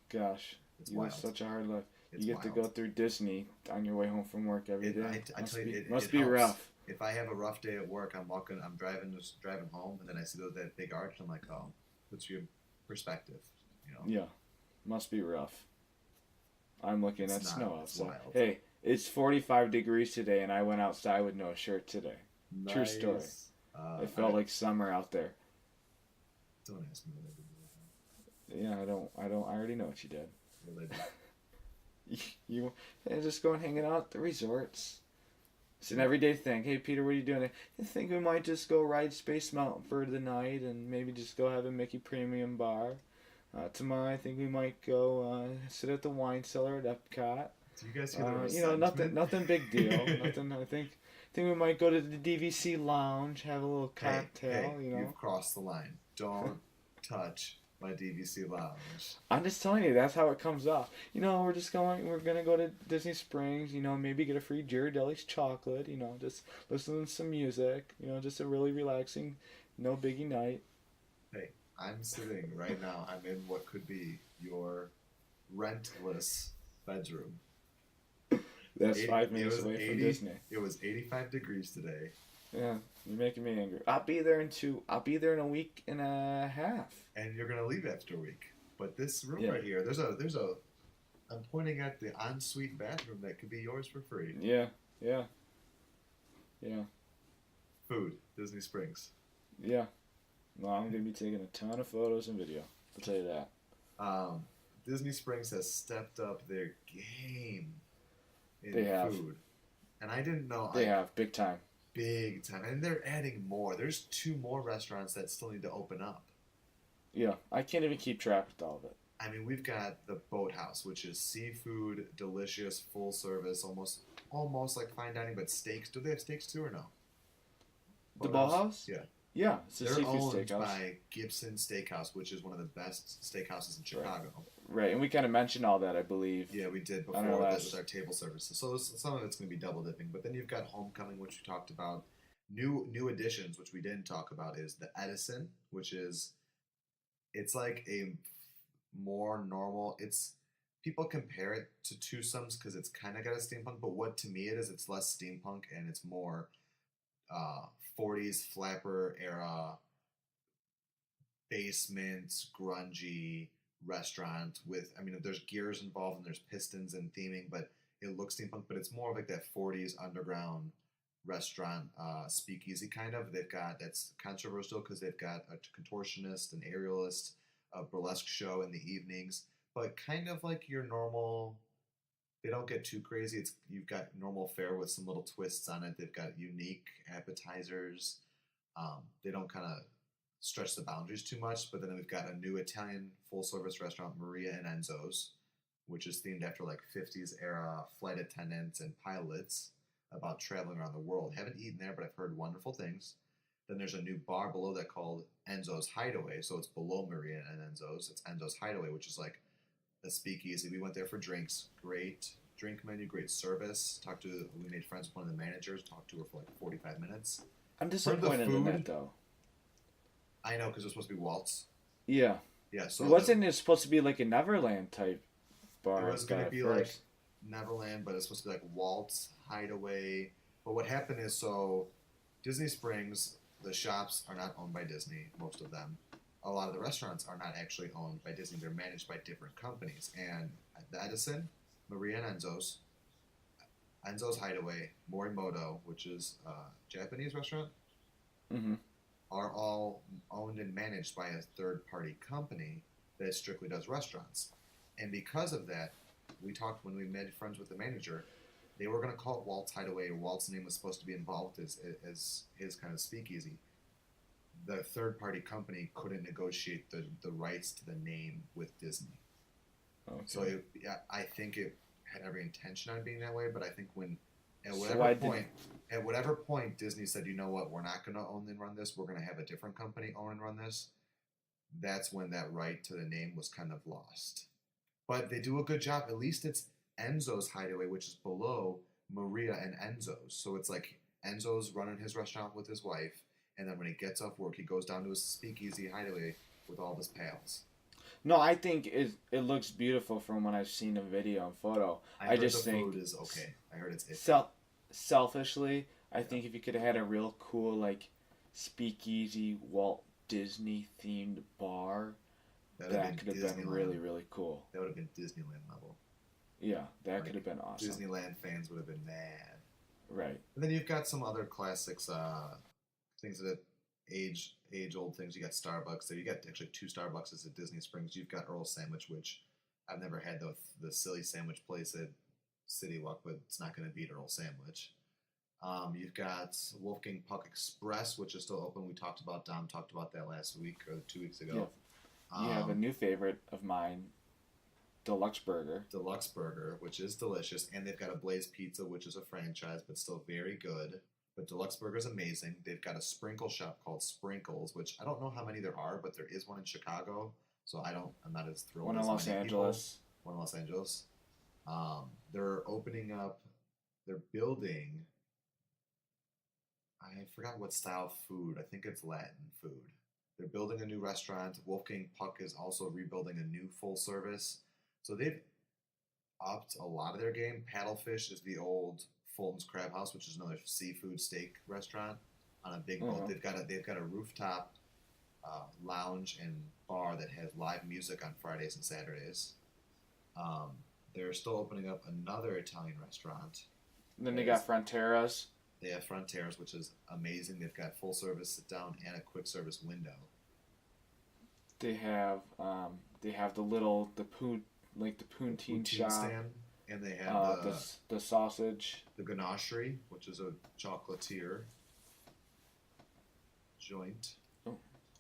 Gosh, It's you wild. live such a hard life. It's You get to wild. go through Disney on your way home from work every day. I tell you, Must it be helps. rough. If I have a rough day at work, I'm driving home, and then I see that big arch, and I'm like, oh, puts you in perspective, you know. Yeah, must be rough. I'm looking It's at not. snow It's outside. wild. Hey, it's 45 degrees today, and I went outside with no shirt today. True story. Nice. It felt like summer out there. Don't ask me what I did. Yeah, I already know what you did. What I did. You just going hanging out at the resorts. It's an everyday thing. Hey, Peter, what are you doing? I think we might just go ride Space Mountain for the night and maybe just go have a Mickey Premium bar. Tomorrow, I think we might go sit at the wine cellar at Epcot. Do you guys hear the You know, resentment? nothing big deal. Nothing. I think we might go to the DVC lounge, have a little cocktail. Hey, you know, you've crossed the line. Don't touch my DVC lounge. I'm just telling you, that's how it comes off. You know, we're gonna go to Disney Springs, you know, maybe get a free Ghirardelli's chocolate, you know, just listen to some music, you know, just a really relaxing, no biggie night. Hey, I'm sitting right now. I'm in what could be your rentless bedroom. That's 80 5 it minutes was away from 80 Disney. It was 85 degrees today. Yeah, you're making me angry. I'll be there in a week and a half. And you're gonna leave after a week. But this room Yeah. right here, I'm pointing at the ensuite bathroom that could be yours for free. Yeah. Food, Disney Springs. Well, I'm gonna be taking a ton of photos and video. I'll tell you that. Disney Springs has stepped up their game in They have. food. And I didn't know They have big time. big time. And they're adding more. There's 2 more restaurants that still need to open up. Yeah, I can't even keep track with all of it. I mean, we've got the Boathouse, which is seafood, delicious, full service, almost like fine dining, but steaks. Do they have steaks too or no? The Boathouse? Yeah. Yeah, it's a They're seafood owned steakhouse. by Gibson Steakhouse, which is one of the best steakhouses in Chicago. Right, and we kind of mentioned all that, I believe. Yeah, we did On our before last- with our table services. So some of it's going to be double dipping. But then you've got Homecoming, which we talked about. New additions, which we didn't talk about, is the Edison, which is it's like a more normal. It's people compare it to Twosomes because it's kind of got a steampunk, but what to me it is, it's less steampunk and it's more 40s flapper era basement grungy restaurant with, I mean, there's gears involved and there's pistons and theming, but it looks steampunk, but it's more of like that 40s underground restaurant speakeasy kind of. They've got, that's controversial because they've got a contortionist, an aerialist, a burlesque show in the evenings, but kind of like your normal. They don't get too crazy. It's you've got normal fare with some little twists on it. They've got unique appetizers. They don't kind of stretch the boundaries too much. But then we've got a new Italian full service restaurant, Maria and Enzo's, which is themed after like 50s era flight attendants and pilots about traveling around the world. Haven't eaten there, but I've heard wonderful things. Then there's a new bar below that called Enzo's Hideaway. So it's below Maria and Enzo's. It's Enzo's Hideaway, which is like a speakeasy. We went there for drinks. Great drink menu, great service. We made friends with one of the managers. Talked to her for like 45 minutes. I'm disappointed in food- that, though. I know, because it was supposed to be Waltz. Yeah. Yeah, so Wasn't it supposed to be like a Neverland type bar? it was going to at be first? like Neverland, but it's supposed to be like Waltz, Hideaway. But what happened is, so Disney Springs, the shops are not owned by Disney, most of them. A lot of the restaurants are not actually owned by Disney. They're managed by different companies. And the Edison, Maria and Enzo's Hideaway, Morimoto, which is a Japanese restaurant, Mhm. are all owned and managed by a third-party company that strictly does restaurants. And because of that, we talked when we made friends with the manager, they were going to call it Walt's Hideaway. Walt's name was supposed to be involved as his kind of speakeasy. The third-party company couldn't negotiate the rights to the name with Disney. Okay. So I think it had every intention on being that way, but I think when at So whatever I did- point at whatever point Disney said, you know what, we're not going to own and run this, we're going to have a different company own and run this. That's when that right to the name was kind of lost. But they do a good job. At least it's Enzo's Hideaway, which is below Maria and Enzo's. So it's like Enzo's running his restaurant with his wife, and then when he gets off work, he goes down to his speakeasy hideaway with all of his pals. No, I think it looks beautiful from what I've seen in video and photo. I I heard just the think food is okay. I heard it's selfishly, I think if you could have had a real cool like speakeasy Walt Disney themed bar, that could have been really, really cool. That would have been Disneyland level. Yeah, that Like, could have been awesome. Disneyland fans would have been mad. Right. And then you've got some other classics, things that age old things. You got Starbucks there. You got actually two Starbucks at Disney Springs. You've got Earl Sandwich, which I've never had the silly sandwich place at City Walk, but it's not going to beat Earl Sandwich. You've got Wolfgang Puck Express, which is still open. Dom talked about that last week or 2 weeks ago. You have a new favorite of mine, Deluxe Burger. Deluxe Burger, which is delicious, and they've got a Blaze Pizza, which is a franchise, but still very good. But Deluxe Burger is amazing. They've got a sprinkle shop called Sprinkles, which I don't know how many there are, but there is one in Chicago. So I'm not as thrilled. One in as Los many people. Angeles. One in Los Angeles. They're opening up. They're building. I forgot what style of food. I think it's Latin food. They're building a new restaurant. Wolfgang Puck is also rebuilding a new full service. So they've upped a lot of their game. Paddlefish is the old Fulton's Crab House, which is another seafood steak restaurant on a big boat. They've got a rooftop lounge and bar that has live music on Fridays and Saturdays. They're still opening up another Italian restaurant. And then they got Fronteras. They have Fronteras, which is amazing. They've got full service sit down and a quick service window. They have the poutine shop. Stand, and they have the sausage. The ganachery, which is a chocolatier joint.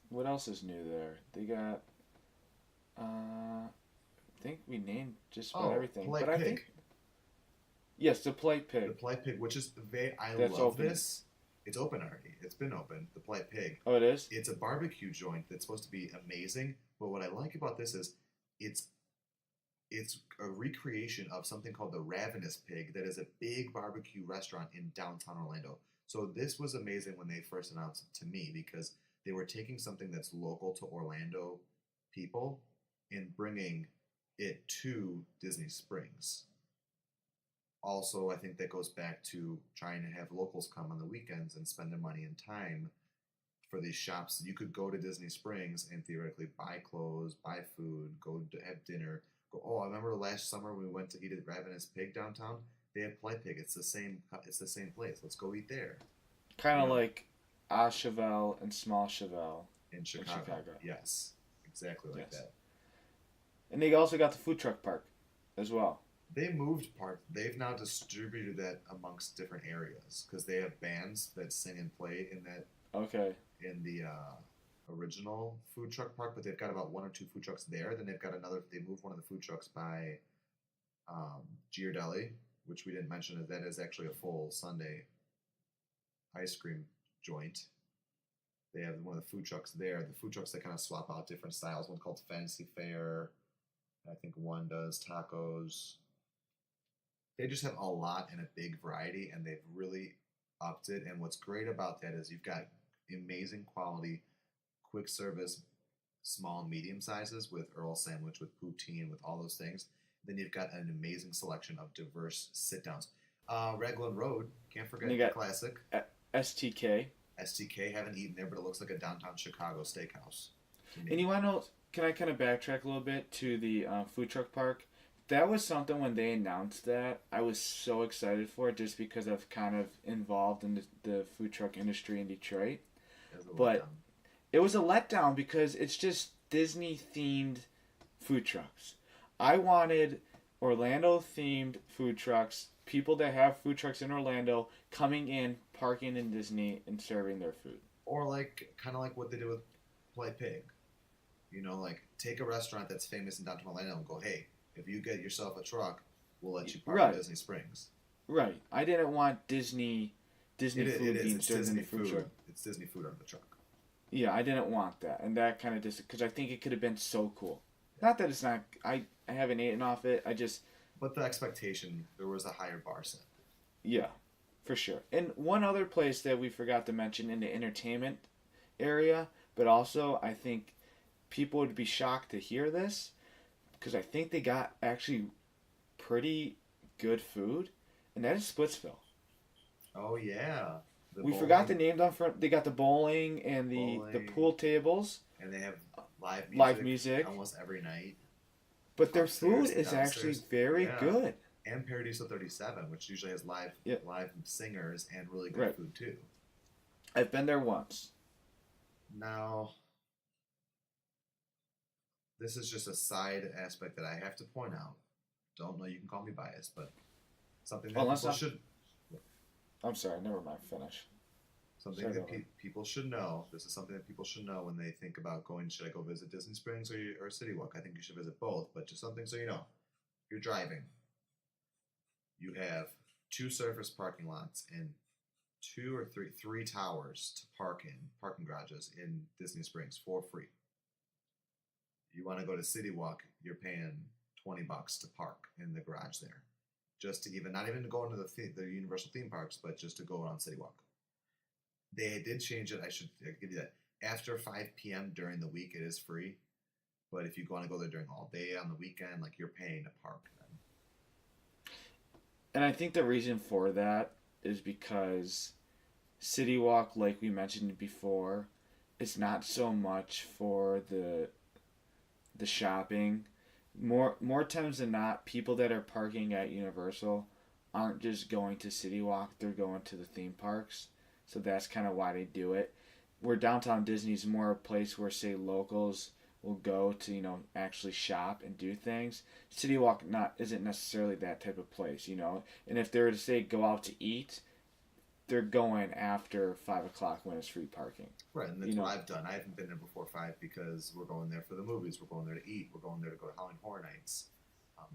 What else is new there? They got. I think we named just about everything. Polite but I Pig. think. Yes, the Polite Pig. The Polite Pig, which is I That's love open. this. It's open already. It's been open. The Polite Pig. Oh, it is? It's a barbecue joint that's supposed to be amazing. But what I like about this is it's a recreation of something called the Ravenous Pig that is a big barbecue restaurant in downtown Orlando. So this was amazing when they first announced it to me because they were taking something that's local to Orlando people and bringing it to Disney Springs. Also, I think that goes back to trying to have locals come on the weekends and spend their money and time for these shops. You could go to Disney Springs and theoretically buy clothes, buy food, go to have dinner. I remember last summer when we went to eat at Ravenous Pig downtown. They have Polite Pig. It's the same place. Let's go eat there. Kind of like A Chevelle and Small Chevelle. In Chicago. Yes, exactly like that. And they also got the food truck park as well. They moved part. They've now distributed that amongst different areas because they have bands that sing and play in that. Okay. In the original food truck park, but they've got about one or two food trucks there. Then they've got another. They moved one of the food trucks by Ghirardelli, which we didn't mention. That is actually a full Sunday ice cream joint. They have one of the food trucks there. The food trucks that kind of swap out different styles. One called Fancy Fair. I think one does tacos. They just have a lot and a big variety, and they've really upped it. And what's great about that is you've got amazing quality, quick service, small and medium sizes with Earl Sandwich, with poutine, with all those things. Then you've got an amazing selection of diverse sit-downs. Raglan Road, can't forget the classic. STK. STK, haven't eaten there, but it looks like a downtown Chicago steakhouse. And you want to know, can I kind of backtrack a little bit to the food truck park? That was something when they announced that, I was so excited for it just because I've kind of involved in the food truck industry in Detroit. But it was a letdown because it's just Disney-themed food trucks. I wanted Orlando-themed food trucks, people that have food trucks in Orlando coming in, parking in Disney, and serving their food. Or kind of like what they did with Polite Pig. You know, like take a restaurant that's famous in downtown Orlando and go, hey, If you get yourself a truck, we'll let you park Right. at Disney Springs. Right. I didn't want Disney It food is. being It's served in Disney the food truck. It's Disney food on the truck. Yeah, I didn't want that, and that kind of just because I think it could have been so cool. Not that it's not. I haven't eaten off it. I just But the expectation, there was a higher bar set. yeah, for sure. And one other place that we forgot to mention in the entertainment area, but also I think people would be shocked to hear this because I think they got actually pretty good food, and that is Splitsville. Oh yeah. We forgot the names on front. They got the bowling and the Bowling. pool tables, And they have live music. live music, almost every night. but their Upstairs food and is actually downstairs. very Yeah. good. And Paradiso 37, which usually has live Yep. live singers and really good Right. food too. I've been there once. Now, this is just a side aspect that I have to point out. Don't know, you can call me biased, but something that Well, let's people not- should I'm sorry, never mind. Finish. something Sorry that about that. people should know. This is something that people should know when they think about going. Should I go visit Disney Springs or City Walk? I think you should visit both, but just something so you know. You're driving. You have 2 surface parking lots and 2 or 3 towers to park in, parking garages in Disney Springs for free. You want to go to City Walk, you're paying $20 to park in the garage there, just to not even to go into the Universal theme parks, but just to go on City Walk. They did change it. I should give you that. After 5 p.m. during the week, it is free. But if you want to go there during all day on the weekend, like you're paying to park then. And I think the reason for that is because City Walk, like we mentioned before, it's not so much for the shopping. More times than not, people that are parking at Universal aren't just going to City Walk, they're going to the theme parks. So that's kind of why they do it. Where downtown Disney's more a place where, say, locals will go to, actually shop and do things. City Walk isn't necessarily that type of place, And if they were to say go out to eat, they're going after 5 o'clock when it's free parking. Right, and that's what I've done. I haven't been there before 5 because we're going there for the movies. We're going there to eat. We're going there to go to Halloween Horror Nights.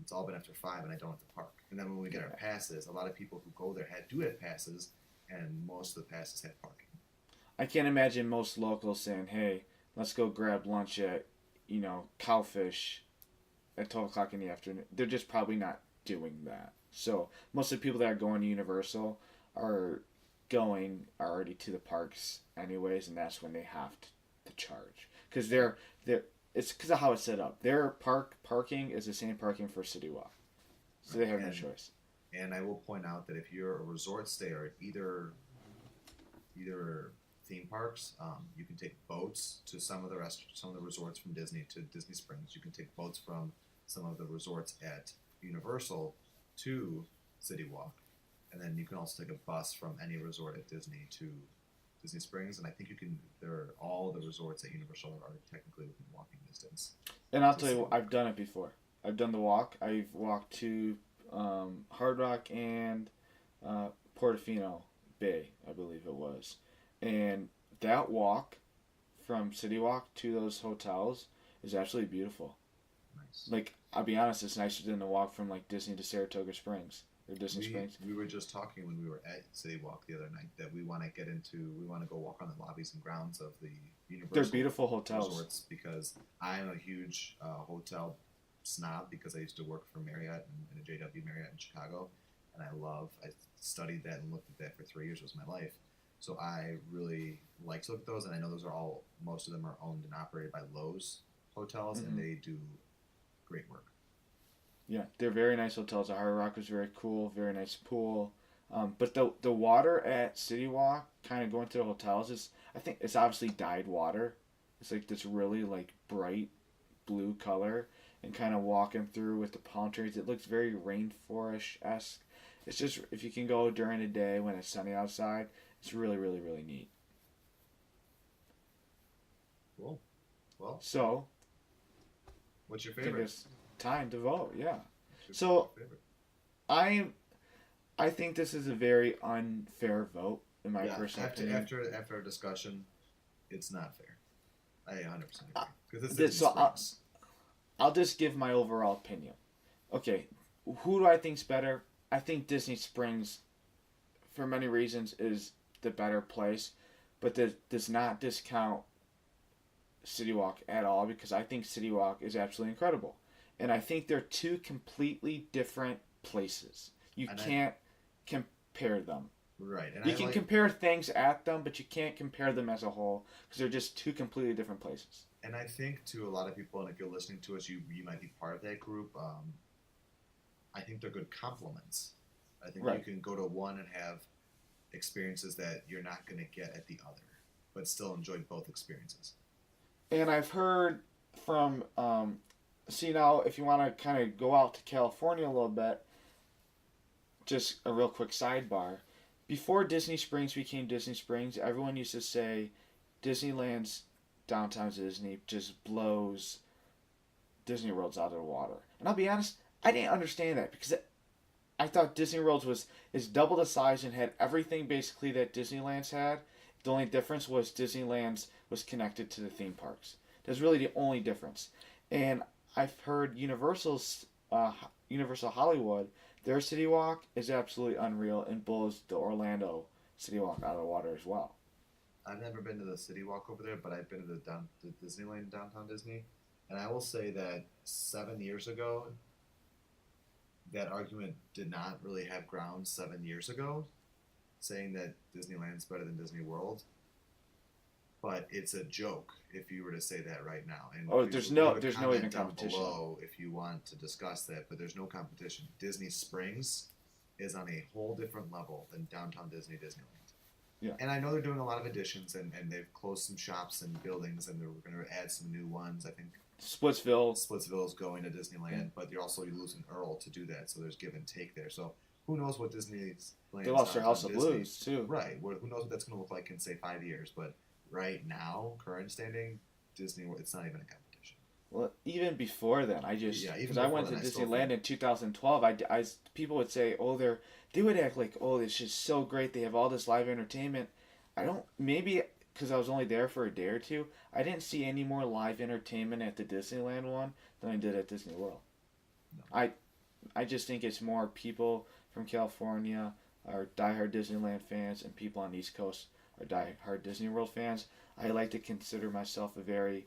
It's all been after 5, and I don't have to park. And then when we get our passes, a lot of people who go there do have passes, and most of the passes have parking. I can't imagine most locals saying, hey, let's go grab lunch at, Cowfish at 12 o'clock in the afternoon. They're just probably not doing that. So most of the people that are going to Universal are going already to the parks anyways, and that's when they have to charge. Because it's because of how it's set up. Their parking is the same parking for City Walk. So they have no choice. And I will point out that if you're a resort stayer at either theme parks, you can take boats to some of the resorts from Disney to Disney Springs. You can take boats from some of the resorts at Universal to City Walk, and then you can also take a bus from any resort at Disney to Disney Springs. And I think all the resorts at Universal are technically within walking distance. And I'll tell you, I've done it before. I've done the walk. I've walked to Hard Rock and Portofino Bay, I believe it was. And that walk from City Walk to those hotels is absolutely beautiful. Nice. Like, I'll be honest, it's nicer than the walk from like Disney to Saratoga Springs or Disney Springs. We were just talking when we were at City Walk the other night that we want to go walk on the lobbies and grounds of the Universal. They're beautiful hotels. Resorts, because I'm a huge hotel snob because I used to work for Marriott and a JW Marriott in Chicago, and I studied that and looked at that for 3 years. It was my life. So I really like to look at those, and I know most of them are owned and operated by Lowe's hotels, and they do great work. Yeah, they're very nice hotels. The Hard Rock was very cool, very nice pool. But the water at City Walk, kind of going to the hotels, I think it's obviously dyed water. It's like this really like bright blue color, and kind of walking through with the palm trees, it looks very rainforest-esque. It's just, if you can go during the day when it's sunny outside, it's really, really, really neat. Cool. Well, So, what's your I think favorite? it's time to vote, yeah. What's So- your favorite? I think this is a very unfair vote, in my personal opinion. After our discussion, it's not fair. I 100% agree. Because So I'll just give my overall opinion. okay, who do I think's better? I think Disney Springs, for many reasons, is the better place, but that does not discount City Walk at all because I think City Walk is absolutely incredible. And I think they're two completely different places. You And can't compare them. right, and You I can like, compare things at them, but you can't compare them as a whole because they're just two completely different places. and I think to a lot of people, and if you're listening to us, you might be part of that group. I think they're good complements. I think Right. you can go to one and have experiences that you're not going to get at the other, but still enjoy both experiences. And I've heard from, see now, if you want to kind of go out to California a little bit, just a real quick sidebar. Before Disney Springs became Disney Springs, everyone used to say Disneyland's downtown Disney just blows Disney World's out of the water. And I'll be honest, I didn't understand that because I thought Disney World is double the size and had everything basically that Disneyland's had. The only difference was Disneyland's was connected to the theme parks. That's really the only difference. And I've heard Universal Hollywood, their City Walk is absolutely unreal and blows the Orlando City Walk out of the water as well. I've never been to the City Walk over there, but I've been to the Disneyland downtown Disney, and I will say that 7 years ago, that argument did not really have grounds 7 years ago, saying that Disneyland's better than Disney World. But it's a joke if you were to say that right now. And Oh, please there's leave no a there's no comment even down competition. below if you want to discuss that. But there's no competition. Disney Springs is on a whole different level than downtown Disneyland. Yeah. And I know they're doing a lot of additions, and they've closed some shops and buildings, and they're going to add some new ones. I think Splitsville. Splitsville is going to Disneyland, Yeah. but you're also losing Earl to do that, so there's give and take there. So who knows what Disney's They lost their House of Blues too. Right. Who knows what that's going to look like in say 5 years? But right now, current standing, Disney, it's not even a competition. Well, even before then, I just Yeah, even because I before went to then, I still Disneyland in 2012. People would say, oh, they would act like, oh, it's just so great. They have all this live entertainment. I don't maybe because I was only there for a day or two. I didn't see any more live entertainment at the Disneyland one than I did at Disney World. No. I just think it's more people from California are diehard Disneyland fans, and people on the East Coast are diehard Disney World fans. I like to consider myself a very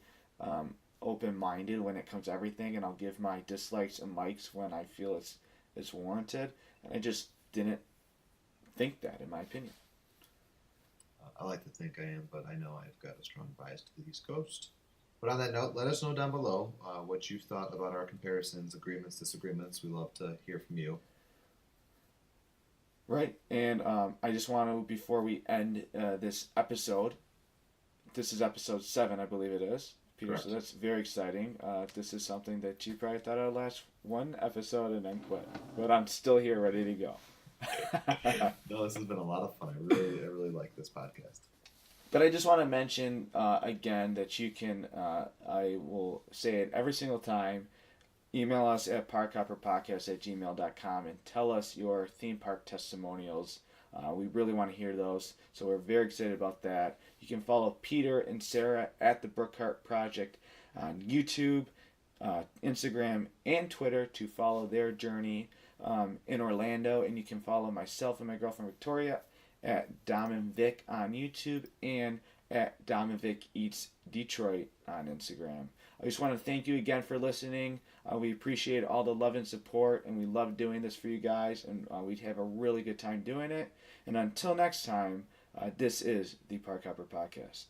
open-minded when it comes to everything, and I'll give my dislikes and likes when I feel it's warranted. And I just didn't think that, in my opinion. I like to think I am, but I know I've got a strong bias to the East Coast. But on that note, let us know down below what you thought about our comparisons, agreements, disagreements. We love to hear from you. Right, and I just want to, before we end this episode, this is episode 7, I believe it is, Peter, Correct. so that's very exciting. This is something that you probably thought I'd last one episode and then quit, but I'm still here ready to go. No, this has been a lot of fun. I really like this podcast. But I just want to mention again that you can, I will say it every single time, email us at parkhopperpodcast@gmail.com and tell us your theme park testimonials. We really want to hear those, so we're very excited about that. You can follow Peter and Sarah at the Brookhart Project on YouTube, Instagram, and Twitter to follow their journey in Orlando. And you can follow myself and my girlfriend Victoria at Dom and Vic on YouTube and at Dom and Vic Eats Detroit on Instagram. I just want to thank you again for listening. We appreciate all the love and support, and we love doing this for you guys, and we have a really good time doing it. And until next time, this is the Park Hopper Podcast.